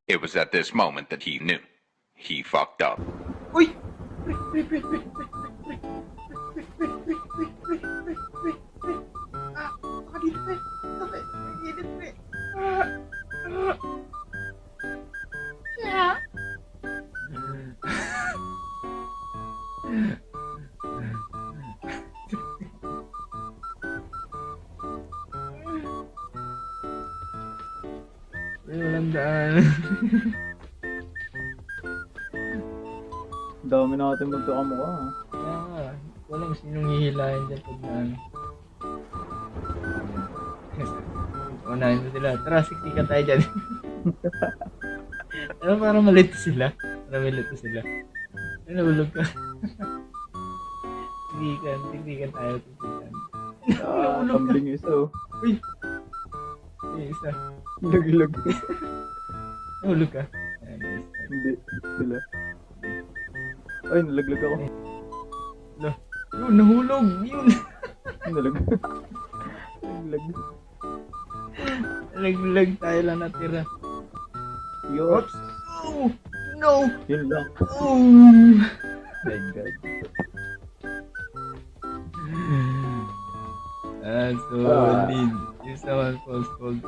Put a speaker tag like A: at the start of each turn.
A: It was at this moment that he knew. He fucked up.
B: Uy! Ah, baka dito, pre. Sabi, nagigilid, pre. Yeah.
C: Walang daan.
D: Dami natin magkakamukha.
C: Kaya nga, walang sinong hihilahin dyan pag na ano. Unahin mo sila. Tara, siktikan tayo dyan. Pero para malito sila. Para malito sila. Ay, nahulog ka. Siktikan tayo.
D: Tumbling yung isa oh.
C: Uy! Uy, isa.
D: Laglag.
C: Nahulog ka. Ayan, guys.
D: Hindi. Sila. Ay, nalaglag ako.
C: Yun, nahulog! Yun!
D: Nalaglag. Nalaglag.
C: Naglag tayo lang natira.
D: Yo.
C: Oh! No!
D: Yun lang.
C: Oh!
D: My God.
C: Ah, solid. Yung sa one falls, falls.